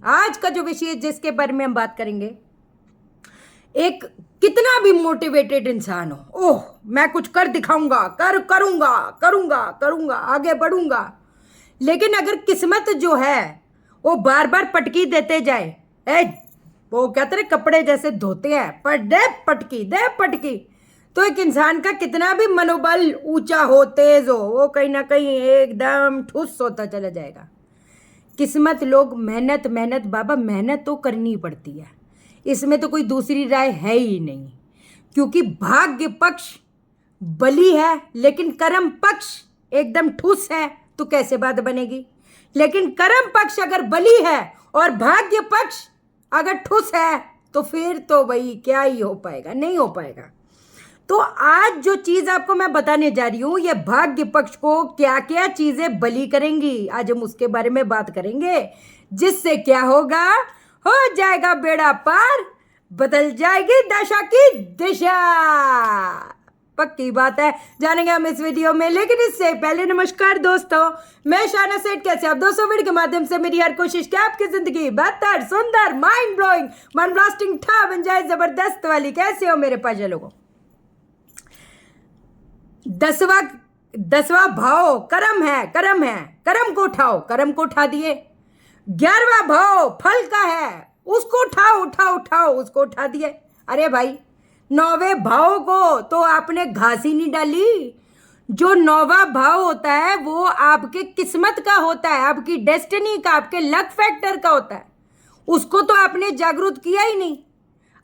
आज का जो विषय जिसके बारे में हम बात करेंगे, एक कितना भी मोटिवेटेड इंसान हो, ओह मैं कुछ कर दिखाऊंगा, करूंगा करूंगा करूंगा, आगे बढ़ूंगा, लेकिन अगर किस्मत जो है वो बार बार पटकी देते जाए, वो कहते हैं कपड़े जैसे धोते हैं, पर दे पटकी, तो एक इंसान का कितना भी मनोबल ऊंचा हो, तेज हो, वो कहीं ना कहीं एकदम ठुस होता चला जाएगा। किस्मत, लोग मेहनत मेहनत, बाबा मेहनत तो करनी पड़ती है, इसमें तो कोई दूसरी राय है ही नहीं, क्योंकि भाग्य पक्ष बली है लेकिन कर्म पक्ष एकदम ठुस है, तो कैसे बात बनेगी। लेकिन कर्म पक्ष अगर बली है और भाग्य पक्ष अगर ठुस है तो फिर तो भाई क्या ही हो पाएगा, नहीं हो पाएगा। तो आज जो चीज आपको मैं बताने जा रही हूं, ये भाग्य पक्ष को क्या क्या चीजें बली करेंगी, आज हम उसके बारे में बात करेंगे, जिससे क्या होगा, हो जाएगा बेड़ा पार, बदल जाएगी दशा की दिशा। पक्की बात है, जानेंगे हम इस वीडियो में। लेकिन इससे पहले नमस्कार दोस्तों, मैं शाना सेठ, कैसे आप दोस्तों। वीडियो के माध्यम से मेरी हर कोशिश कि आपकी जिंदगी बेहतर, सुंदर, माइंड ब्लोइंग, मन ब्लास्टिंग ठा बन जाए, जबरदस्त वाली। कैसे हो मेरे पास लोगों। 10वां भाव कर्म है, कर्म को उठा दिए। 11वां भाव फल का है, उसको उठाओ, उसको उठा दिए। अरे भाई 9वें भाव को तो आपने घास ही नहीं डाली। जो 9वां भाव होता है वो आपके किस्मत का होता है, आपकी डेस्टिनी का, आपके लक फैक्टर का होता है, उसको तो आपने जागरूक किया ही नहीं।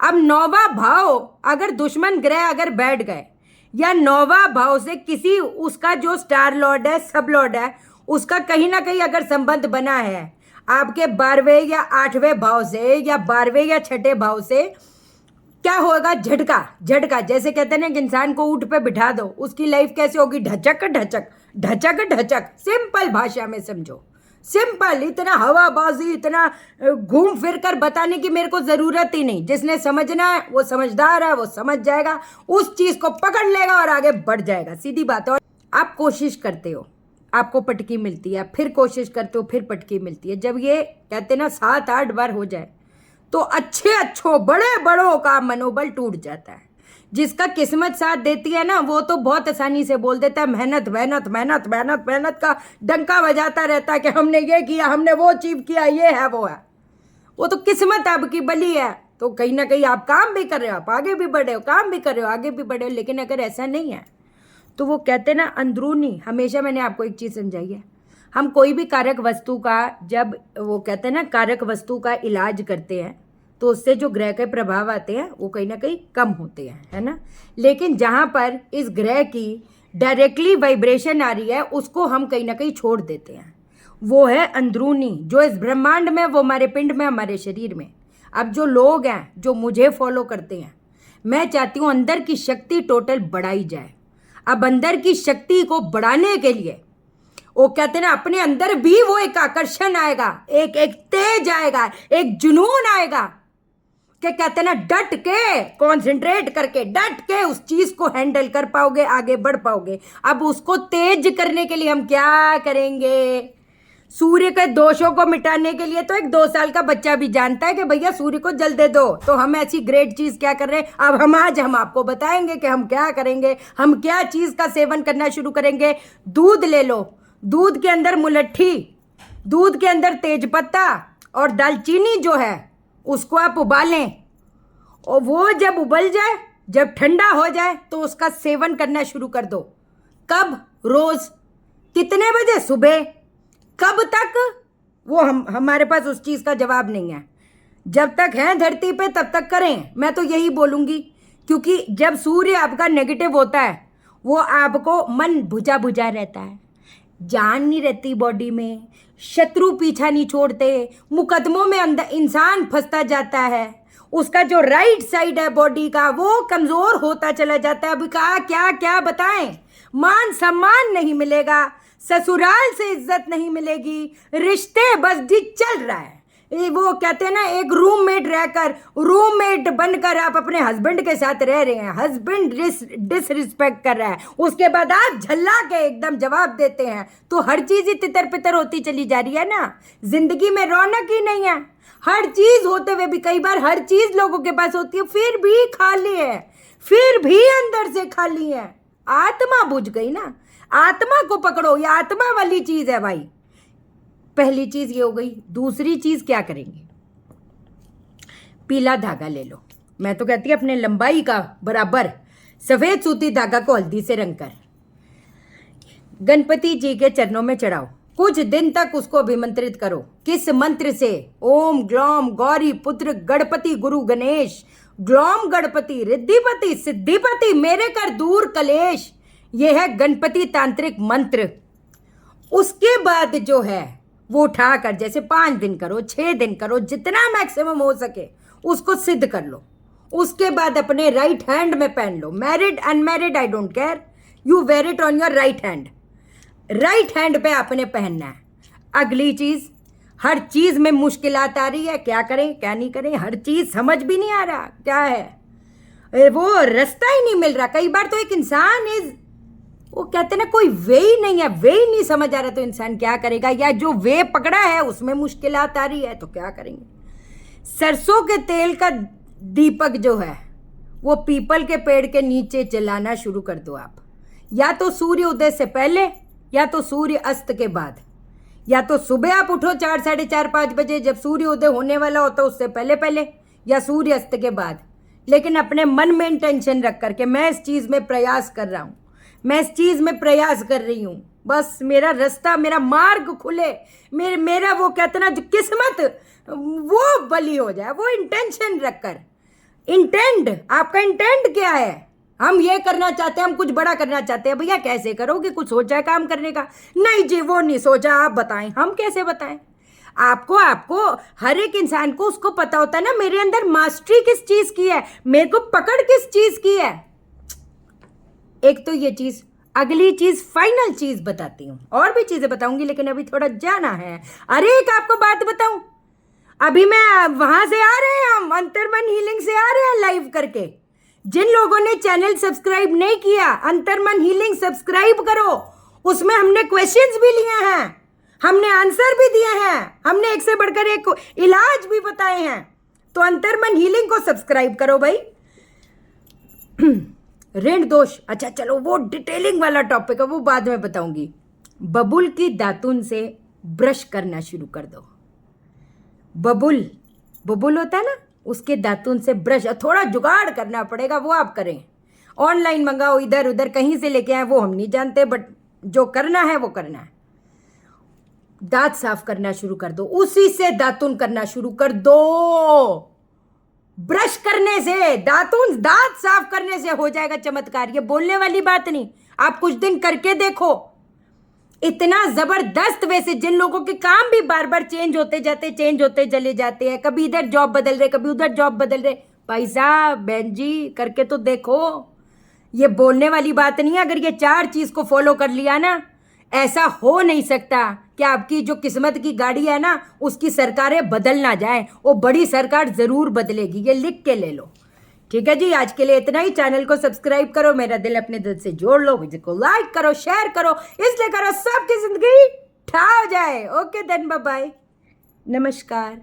अब 9वां भाव अगर दुश्मन ग्रह अगर बैठ गए, या 9वां भाव से किसी उसका जो स्टार लॉर्ड है, सब लॉर्ड है, उसका कहीं ना कहीं अगर संबंध बना है आपके 12वें या 8वें भाव से, या 12वें या 6ठे भाव से, क्या होगा, झटका। जैसे कहते हैं ना, कि इंसान को ऊंट पे बिठा दो, उसकी लाइफ कैसे होगी, ढचक। सिंपल भाषा में समझो, सिंपल, इतना हवाबाजी, इतना घूम फिर कर बताने की मेरे को जरूरत ही नहीं। जिसने समझना है वो समझदार है, वो समझ जाएगा, उस चीज को पकड़ लेगा और आगे बढ़ जाएगा, सीधी बात है। और आप कोशिश करते हो, आपको पटकी मिलती है, फिर कोशिश करते हो, फिर पटकी मिलती है। जब ये कहते ना 7-8 बार हो जाए तो अच्छों बड़ों का मनोबल टूट जाता है। जिसका किस्मत साथ देती है ना, वो तो बहुत आसानी से बोल देता है मेहनत का डंका बजाता रहता है कि हमने ये किया, हमने वो अचीव किया, ये है वो है। वो तो किस्मत आपकी बली है। तो कहीं ना कहीं आप काम भी कर रहे हो, आप आगे भी बढ़े हो, काम भी कर रहे हो, आगे भी बढ़े हो। लेकिन अगर ऐसा नहीं है तो वो कहते ना अंदरूनी, हमेशा मैंने आपको एक चीज़ समझाई है, हम कोई भी कारक वस्तु का, जब वो कहते हैं ना कारक वस्तु का इलाज करते हैं, तो उससे जो ग्रह के प्रभाव आते हैं वो कहीं ना कहीं कम होते हैं, है ना। लेकिन जहाँ पर इस ग्रह की डायरेक्टली वाइब्रेशन आ रही है, उसको हम कहीं ना कहीं छोड़ देते हैं। वो है अंदरूनी, जो इस ब्रह्मांड में, वो हमारे पिंड में, हमारे शरीर में। अब जो लोग हैं जो मुझे फॉलो करते हैं, मैं चाहती हूँ अंदर की शक्ति टोटल बढ़ाई जाए। अब अंदर की शक्ति को बढ़ाने के लिए वो कहते हैं ना, अपने अंदर भी वो एक आकर्षण आएगा, एक तेज आएगा, एक जुनून आएगा, कि कहते हैं ना डट के, कॉन्सेंट्रेट करके, डट के उस चीज को हैंडल कर पाओगे, आगे बढ़ पाओगे। अब उसको तेज करने के लिए हम क्या करेंगे, सूर्य के दोषों को मिटाने के लिए तो एक 2 साल का बच्चा भी जानता है कि भैया सूर्य को जल दे दो। तो हम ऐसी ग्रेट चीज क्या कर रहे हैं, अब आज हम आपको बताएंगे कि हम क्या करेंगे, हम क्या चीज का सेवन करना शुरू करेंगे। दूध ले लो, दूध के अंदर मुलट्ठी, दूध के अंदर तेजपत्ता और दालचीनी जो है उसको आप उबालें, और वो जब उबल जाए, जब ठंडा हो जाए, तो उसका सेवन करना शुरू कर दो। कब, रोज, कितने बजे, सुबह, कब तक, वो हमारे पास उस चीज का जवाब नहीं है। जब तक है धरती पे तब तक करें, मैं तो यही बोलूंगी। क्योंकि जब सूर्य आपका नेगेटिव होता है, वो आपको मन बुझा रहता है, जान नहीं रहती बॉडी में, शत्रु पीछा नहीं छोड़ते, मुकदमों में अंदर इंसान फंसता जाता है, उसका जो राइट साइड है बॉडी का वो कमजोर होता चला जाता है। अभी कहा क्या क्या बताएं, मान सम्मान नहीं मिलेगा, ससुराल से इज्जत नहीं मिलेगी, रिश्ते बस जी चल रहा है। वो कहते हैं ना, एक रूममेट बनकर आप अपने हस्बैंड के साथ रह रहे हैं, हस्बैंड डिसरिस्पेक्ट कर रहा है, उसके बाद आप झल्ला के एकदम जवाब देते हैं, तो हर चीज ही तितर पितर होती चली जा रही है ना। जिंदगी में रौनक ही नहीं है। हर चीज होते हुए भी, कई बार हर चीज लोगों के पास होती है फिर भी खाली है, फिर भी अंदर से खाली है। आत्मा बुझ गई ना, आत्मा को पकड़ो, ये आत्मा वाली चीज है भाई। पहली चीज ये हो गई। दूसरी चीज क्या करेंगे, पीला धागा ले लो। मैं तो कहती हूं अपने लंबाई का बराबर सफेद सूती धागा को हल्दी से रंग कर गणपति जी के चरणों में चढ़ाओ। कुछ दिन तक उसको अभिमंत्रित करो। किस मंत्र से? ओम ग्लौम गौरी पुत्र गणपति गुरु गणेश, ग्लौम गणपति रिद्धिपति सिद्धिपति मेरे कर दूर कलेश। यह है गणपति तांत्रिक मंत्र। उसके बाद जो है वो उठाकर जैसे 5 दिन करो, 6 दिन करो, जितना मैक्सिमम हो सके उसको सिद्ध कर लो। उसके बाद अपने राइट हैंड में पहन लो। Married unmarried I don't care, you wear it on your right hand. Right hand पे आपने पहनना है। अगली चीज, हर चीज में मुश्किलात आ रही है, क्या करें क्या नहीं करें, हर चीज समझ भी नहीं आ रहा क्या है, वो रास्ता ही नहीं मिल रहा। कई बार तो एक इंसान इज, वो कहते ना कोई वे ही नहीं है, वे ही नहीं समझ आ रहा, तो इंसान क्या करेगा? या जो वे पकड़ा है उसमें मुश्किलात आ रही है तो क्या करेंगे? सरसों के तेल का दीपक जो है वो पीपल के पेड़ के नीचे जलाना शुरू कर दो आप। या तो सूर्य उदय से पहले, या तो सूर्य अस्त के बाद, या तो सुबह आप उठो 4, 4:30, 5 बजे जब सूर्य उदय होने वाला होता है उससे पहले पहले, या सूर्य अस्त के बाद। लेकिन अपने मन में इंटेंशन रख करके मैं इस चीज़ में प्रयास कर रहा हूँ, मैं इस चीज़ में प्रयास कर रही हूँ, बस मेरा रास्ता, मेरा मार्ग खुले, मेरा वो कहते ना जो किस्मत वो बली हो जाए। वो इंटेंशन रखकर, इंटेंट, आपका इंटेंट क्या है? हम ये करना चाहते हैं, हम कुछ बड़ा करना चाहते हैं। भैया कैसे करोगे? कुछ सोचा है काम करने का? नहीं जी वो नहीं सोचा, आप बताएं। हम कैसे बताएं आपको हर एक इंसान को उसको पता होता है ना मेरे अंदर मास्टरी किस चीज की है, मेरे को पकड़ किस चीज की है। एक तो ये चीज। अगली चीज, फाइनल चीज बताती हूँ, और भी चीजें बताऊंगी लेकिन अभी थोड़ा जाना है। अरे एक आपको बात बताऊं, अभी मैं वहां से आ रहे हैं, हम अंतर्मन हीलिंग से आ रहे हैं लाइव करके। जिन लोगों ने चैनल सब्सक्राइब नहीं किया, अंतर्मन हीलिंग सब्सक्राइब करो। उसमें हमने क्वेश्चंस भी लिए हैं, हमने आंसर भी दिए हैं, हमने एक से बढ़कर एक इलाज भी बताए हैं। तो अंतर्मन हीलिंग को सब्सक्राइब करो भाई। ऋण दोष, अच्छा चलो वो डिटेलिंग वाला टॉपिक है, वो बाद में बताऊंगी। बबुल की दातुन से ब्रश करना शुरू कर दो। बबुल होता है ना, उसके दातुन से ब्रश, थोड़ा जुगाड़ करना पड़ेगा, वो आप करें। ऑनलाइन मंगाओ, इधर उधर कहीं से लेके आए, वो हम नहीं जानते, बट जो करना है वो करना है। दांत साफ करना शुरू कर दो, उसी से दातुन करना शुरू कर दो। ब्रश करने से, दांत साफ करने से हो जाएगा चमत्कार। ये बोलने वाली बात नहीं, आप कुछ दिन करके देखो, इतना जबरदस्त। वैसे जिन लोगों के काम भी बार बार चेंज होते चले जाते हैं, कभी इधर जॉब बदल रहे, कभी उधर जॉब बदल रहे, भाई साहब बहन जी करके तो देखो। ये बोलने वाली बात नहीं है। अगर ये 4 चीज को फॉलो कर लिया ना, ऐसा हो नहीं सकता कि आपकी जो किस्मत की गाड़ी है ना उसकी सरकारें बदल ना जाए, वो बड़ी सरकार जरूर बदलेगी, ये लिख के ले लो। ठीक है जी, आज के लिए इतना ही। चैनल को सब्सक्राइब करो, मेरा दिल अपने दिल से जोड़ लो, वीडियो को लाइक करो, शेयर करो, इसलिए करो सबकी जिंदगी ठा हो जाए। ओके देन, बाय बाय, नमस्कार।